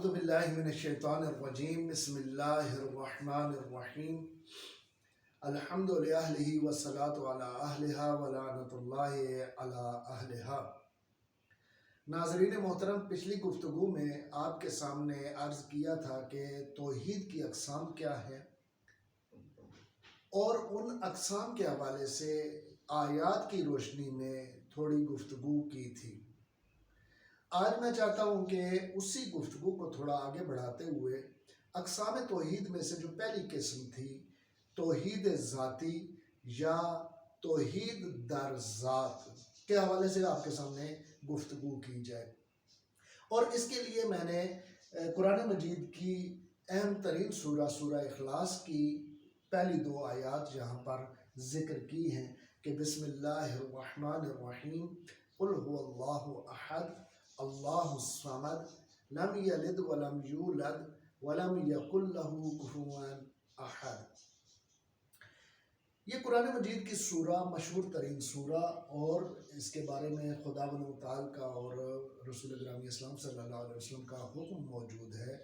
اعوذ باللہ من الشیطان الرجیم بسم اللہ الرحمن الرحیم الحمد للہ والصلاة علی اہلہا ولعنۃ اللہ علی اہلہا۔ ناظرین محترم، پچھلی گفتگو میں آپ کے سامنے عرض کیا تھا کہ توحید کی اقسام کیا ہے اور ان اقسام کے حوالے سے آیات کی روشنی میں تھوڑی گفتگو کی تھی۔ آج میں چاہتا ہوں کہ اسی گفتگو کو تھوڑا آگے بڑھاتے ہوئے اقسام توحید میں سے جو پہلی قسم تھی توحید ذاتی یا توحید در ذات کے حوالے سے آپ کے سامنے گفتگو کی جائے، اور اس کے لیے میں نے قرآن مجید کی اہم ترین سورہ اخلاص کی پہلی 2 آیات یہاں پر ذکر کی ہیں کہ بسم اللہ الرحمن الرحیم قل هو اللہ احد اللہ الصمد لم یلد ولم یولد ولم یکن له کفوا احد۔ یہ قرآن مجید کی سورہ مشہور ترین سورہ، اور اس کے بارے میں خداوند متعال کا اور رسول گرامی اسلام صلی اللہ علیہ وسلم کا حکم موجود ہے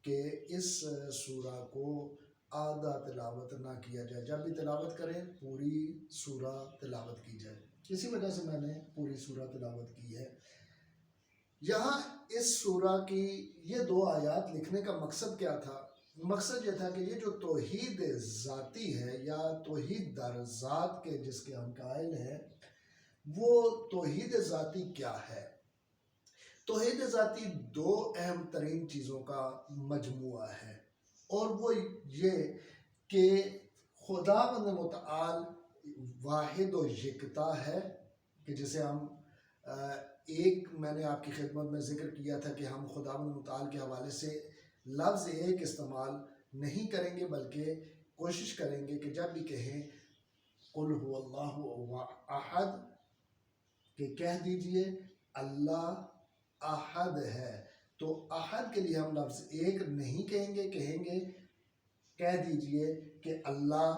کہ اس سورہ کو آدھا تلاوت نہ کیا جائے، جب بھی تلاوت کریں پوری سورہ تلاوت کی جائے۔ اسی وجہ سے میں نے پوری سورہ تلاوت کی ہے۔ یہاں اس سورہ کی یہ 2 آیات لکھنے کا مقصد کیا تھا؟ مقصد یہ تھا کہ یہ جو توحید ذاتی ہے یا توحید در ذات کے جس کے ہم قائل ہیں، وہ توحید ذاتی کیا ہے؟ توحید ذاتی 2 اہم ترین چیزوں کا مجموعہ ہے، اور وہ یہ کہ خداوند متعال واحد و یکتا ہے، کہ جسے ہم میں نے آپ کی خدمت میں ذکر کیا تھا کہ ہم خداوند متعال کے حوالے سے لفظ ایک استعمال نہیں کریں گے، بلکہ کوشش کریں گے کہ جب بھی کہیں قل هو اللہ احد کہ کہہ دیجئے اللہ احد ہے، تو احد کے لیے ہم لفظ ایک نہیں کہیں گے، کہہ دیجئے کہ اللہ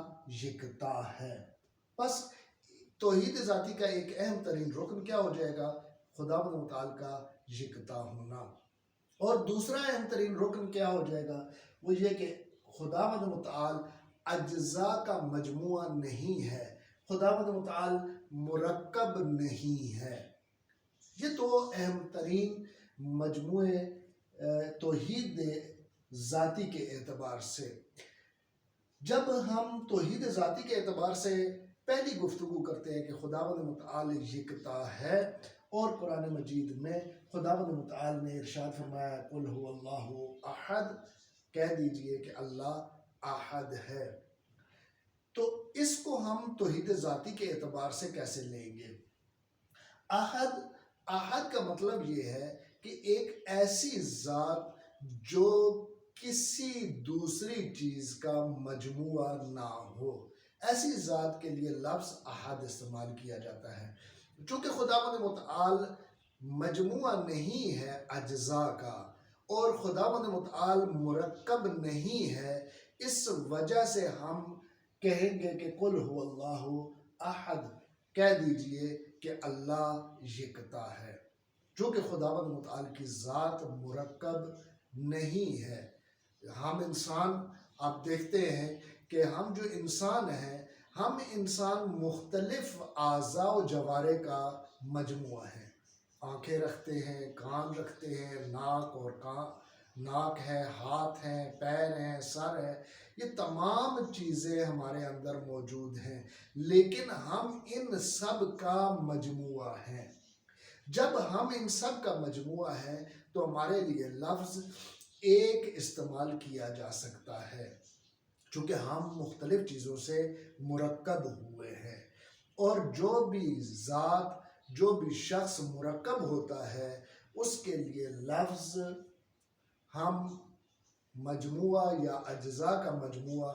یکتا ہے۔ بس توحید ذاتی کا ایک اہم ترین رکن کیا ہو جائے گا؟ خداوند متعال کا یکتا ہونا۔ اور دوسرا اہم ترین رکن کیا ہو جائے گا؟ وہ یہ کہ خداوند متعال اجزاء کا مجموعہ نہیں ہے، خداوند متعال مرکب نہیں ہے۔ یہ 2 اہم ترین مجموعے توحید ذاتی کے اعتبار سے۔ جب ہم توحید ذاتی کے اعتبار سے پہلی گفتگو کرتے ہیں کہ خداوند متعال یکتا ہے، اور قرآن مجید میں خداوند متعال نے ارشاد فرمایا قل هو اللہ احد، کہہ دیجئے کہ اللہ احد ہے، تو اس کو ہم توحید ذاتی کے اعتبار سے کیسے لیں گے؟ احد کا مطلب یہ ہے کہ ایک ایسی ذات جو کسی دوسری چیز کا مجموعہ نہ ہو، ایسی ذات کے لیے لفظ احد استعمال کیا جاتا ہے۔ چونکہ خداوند متعال مجموعہ نہیں ہے اجزاء کا، اور خداوند متعال مرکب نہیں ہے، اس وجہ سے ہم کہیں گے کہ قل هو اللہ احد، کہہ دیجئے کہ اللہ یکتا ہے، چونکہ خداوند متعال کی ذات مرکب نہیں ہے۔ ہم انسان، آپ دیکھتے ہیں کہ ہم جو انسان ہیں، ہم انسان مختلف اعضاء و جوارح کا مجموعہ ہیں۔ آنکھیں رکھتے ہیں، کان رکھتے ہیں، ناک ہے، ہاتھ ہیں، پیر ہیں، سر ہے، یہ تمام چیزیں ہمارے اندر موجود ہیں، لیکن ہم ان سب کا مجموعہ ہیں۔ جب ہم ان سب کا مجموعہ ہیں تو ہمارے لیے لفظ ایک استعمال کیا جا سکتا ہے، چونکہ ہم مختلف چیزوں سے مرکب ہوئے ہیں، اور جو بھی ذات، جو بھی شخص مرکب ہوتا ہے، اس کے لیے لفظ ہم مجموعہ یا اجزاء کا مجموعہ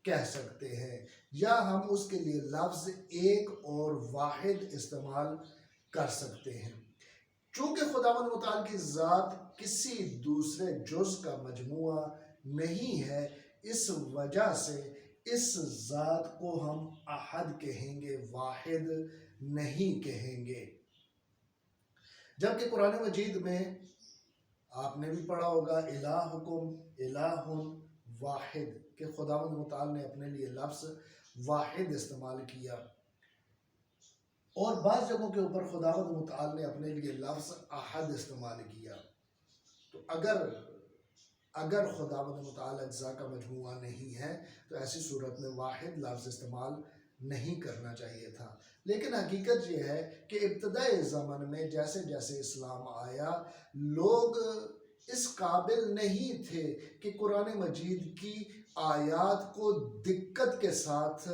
کہہ سکتے ہیں، یا ہم اس کے لیے لفظ ایک اور واحد استعمال کر سکتے ہیں۔ چونکہ خداوند متعال کی ذات کسی دوسرے جز کا مجموعہ نہیں ہے، اس وجہ سے اس ذات کو ہم احد کہیں گے، واحد نہیں کہیں گے۔ جبکہ قرآن مجید میں آپ نے بھی پڑھا ہوگا الہکم الہ واحد، کہ خداوند متعال نے اپنے لیے لفظ واحد استعمال کیا، اور بعض جگہوں کے اوپر خداوند متعال نے اپنے لیے لفظ احد استعمال کیا۔ تو اگر خداوند متعال اجزاء کا مجموعہ نہیں ہے تو ایسی صورت میں واحد لفظ استعمال نہیں کرنا چاہیے تھا۔ لیکن حقیقت یہ ہے کہ ابتدائی زمن میں جیسے جیسے اسلام آیا، لوگ اس قابل نہیں تھے کہ قرآن مجید کی آیات کو دقت کے ساتھ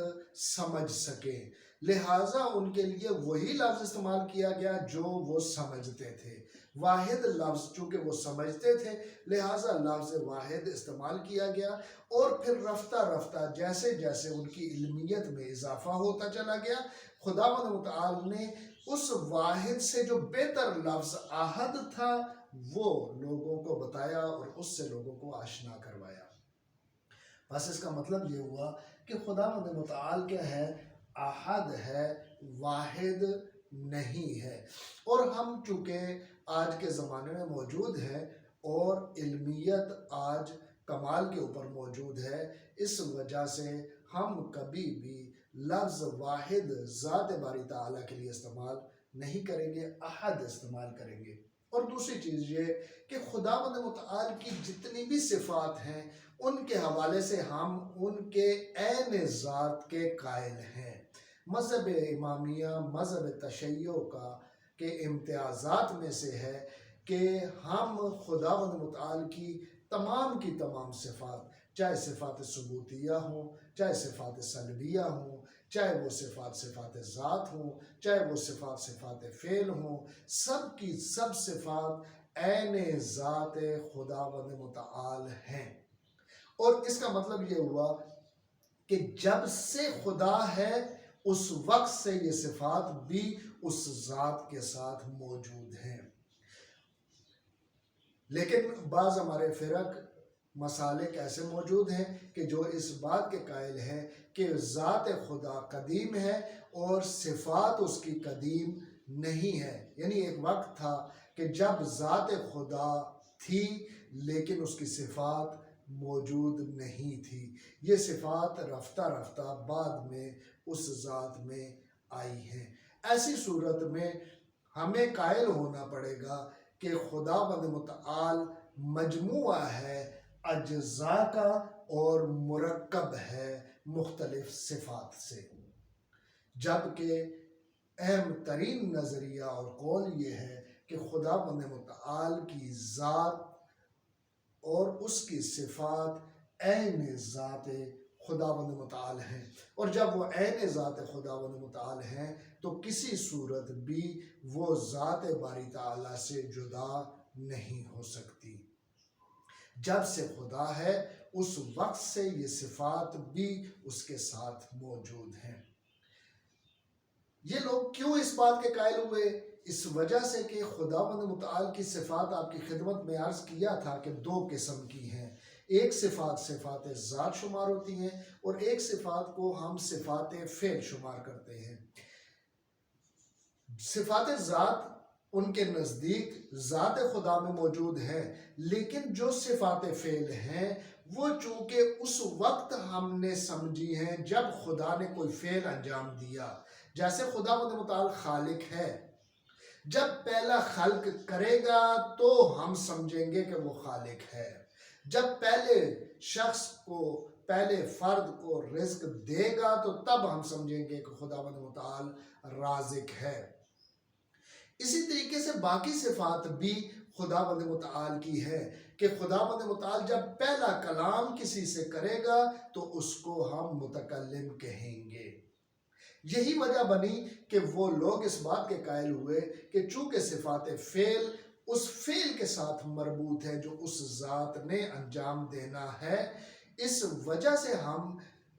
سمجھ سکیں، لہٰذا ان کے لیے وہی لفظ استعمال کیا گیا جو وہ سمجھتے تھے۔ واحد لفظ چونکہ وہ سمجھتے تھے، لہٰذا لفظ واحد استعمال کیا گیا، اور پھر رفتہ رفتہ جیسے جیسے ان کی علمیت میں اضافہ ہوتا چلا گیا، خداوند متعال نے اس واحد سے جو بہتر لفظ احد تھا وہ لوگوں کو بتایا اور اس سے لوگوں کو آشنا کروایا۔ بس اس کا مطلب یہ ہوا کہ خداوند متعال کیا ہے؟ احد ہے، واحد نہیں ہے۔ اور ہم چونکہ آج کے زمانے میں موجود ہیں اور علمیت آج کمال کے اوپر موجود ہے، اس وجہ سے ہم کبھی بھی لفظ واحد ذات باری تعالیٰ کے لیے استعمال نہیں کریں گے، احد استعمال کریں گے۔ اور دوسری چیز یہ کہ خداوند متعال کی جتنی بھی صفات ہیں ان کے حوالے سے ہم ان کے عین ذات کے قائل ہیں۔ مذہب امامیہ، مذہب تشیع کے امتیازات میں سے ہے کہ ہم خداوند متعال کی تمام صفات، چاہے صفات ثبوتیہ ہوں، چاہے صفات سلبیہ ہوں، چاہے وہ صفات ذات ہوں، چاہے وہ صفات فعل ہوں، سب کی سب صفات عین ذات خداوند متعال ہیں۔ اور اس کا مطلب یہ ہوا کہ جب سے خدا ہے اس وقت سے یہ صفات بھی اس ذات کے ساتھ موجود ہیں۔ لیکن بعض ہمارے فرق مسالک ایسے موجود ہیں کہ جو اس بات کے قائل ہیں کہ ذات خدا قدیم ہے اور صفات اس کی قدیم نہیں ہے، یعنی ایک وقت تھا کہ جب ذات خدا تھی لیکن اس کی صفات موجود نہیں تھی، یہ صفات رفتہ رفتہ بعد میں اس ذات میں آئی ہیں۔ ایسی صورت میں ہمیں قائل ہونا پڑے گا کہ خداوند متعال مجموعہ ہے اجزاء کا اور مرکب ہے مختلف صفات سے، جبکہ اہم ترین نظریہ اور قول یہ ہے کہ خداوند متعال کی ذات اور اس کی صفات عین ذات خداوند متعال ہیں، اور جب وہ عین ذات خداوند متعال ہیں تو کسی صورت بھی وہ ذات باری تعالیٰ سے جدا نہیں ہو سکتی۔ جب سے خدا ہے اس وقت سے یہ صفات بھی اس کے ساتھ موجود ہیں۔ یہ لوگ کیوں اس بات کے قائل ہوئے؟ اس وجہ سے کہ خداوند متعال کی صفات آپ کی خدمت میں عرض کیا تھا کہ دو قسم کی ہیں، ایک صفات ذات شمار ہوتی ہیں اور ایک صفات کو ہم صفات فعل شمار کرتے ہیں۔ صفات ذات ان کے نزدیک ذات خدا میں موجود ہے، لیکن جو صفات فعل ہیں وہ چونکہ اس وقت ہم نے سمجھی ہیں جب خدا نے کوئی فعل انجام دیا۔ جیسے خداوند متعال خالق ہے، جب پہلا خلق کرے گا تو ہم سمجھیں گے کہ وہ خالق ہے، جب پہلے شخص کو، پہلے فرد کو رزق دے گا تو تب ہم سمجھیں گے کہ خداوند متعال رازق ہے۔ اسی طریقے سے باقی صفات بھی خداوند متعال کی ہے کہ خداوند متعال جب پہلا کلام کسی سے کرے گا تو اس کو ہم متکلم کہیں گے۔ یہی وجہ بنی کہ وہ لوگ اس بات کے قائل ہوئے کہ چونکہ صفات فعل اس فعل کے ساتھ مربوط ہے جو اس ذات نے انجام دینا ہے، اس وجہ سے ہم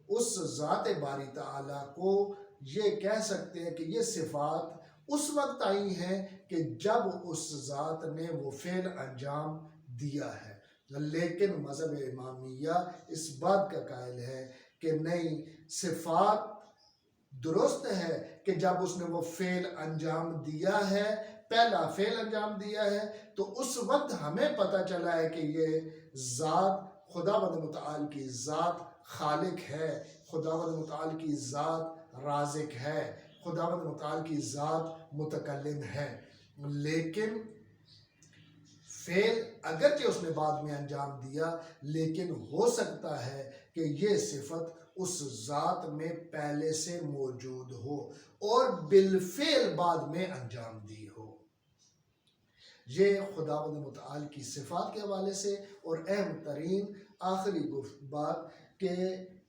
اس ذات باری تعالیٰ کو یہ کہہ سکتے ہیں کہ یہ صفات اس وقت آئی ہیں کہ جب اس ذات نے وہ فعل انجام دیا ہے۔ لیکن مذہب امامیہ اس بات کا قائل ہے کہ نہیں، صفات درست ہے کہ جب اس نے وہ فعل انجام دیا ہے پہلا فعل انجام دیا ہے تو اس وقت ہمیں پتہ چلا ہے کہ یہ ذات خداوند متعال کی ذات خالق ہے، خداوند متعال کی ذات رازق ہے، خداوند متعال کی ذات متکلم ہے۔ لیکن فعل اگرچہ اس نے بعد میں انجام دیا، لیکن ہو سکتا ہے کہ یہ صفت اس ذات میں پہلے سے موجود ہو اور بالفعل بعد میں انجام دی ہو۔ یہ خداوند متعال کی صفات کے حوالے سے، اور اہم ترین آخری بات کہ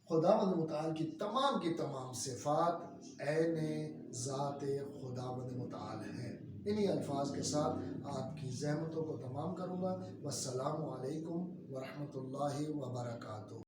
خداوند متعال کی تمام صفات عین ذات خداوند متعال ہیں۔ انہی الفاظ کے ساتھ آپ کی زحمتوں کو تمام کروں گا۔ والسلام علیکم ورحمۃ اللہ وبرکاتہ۔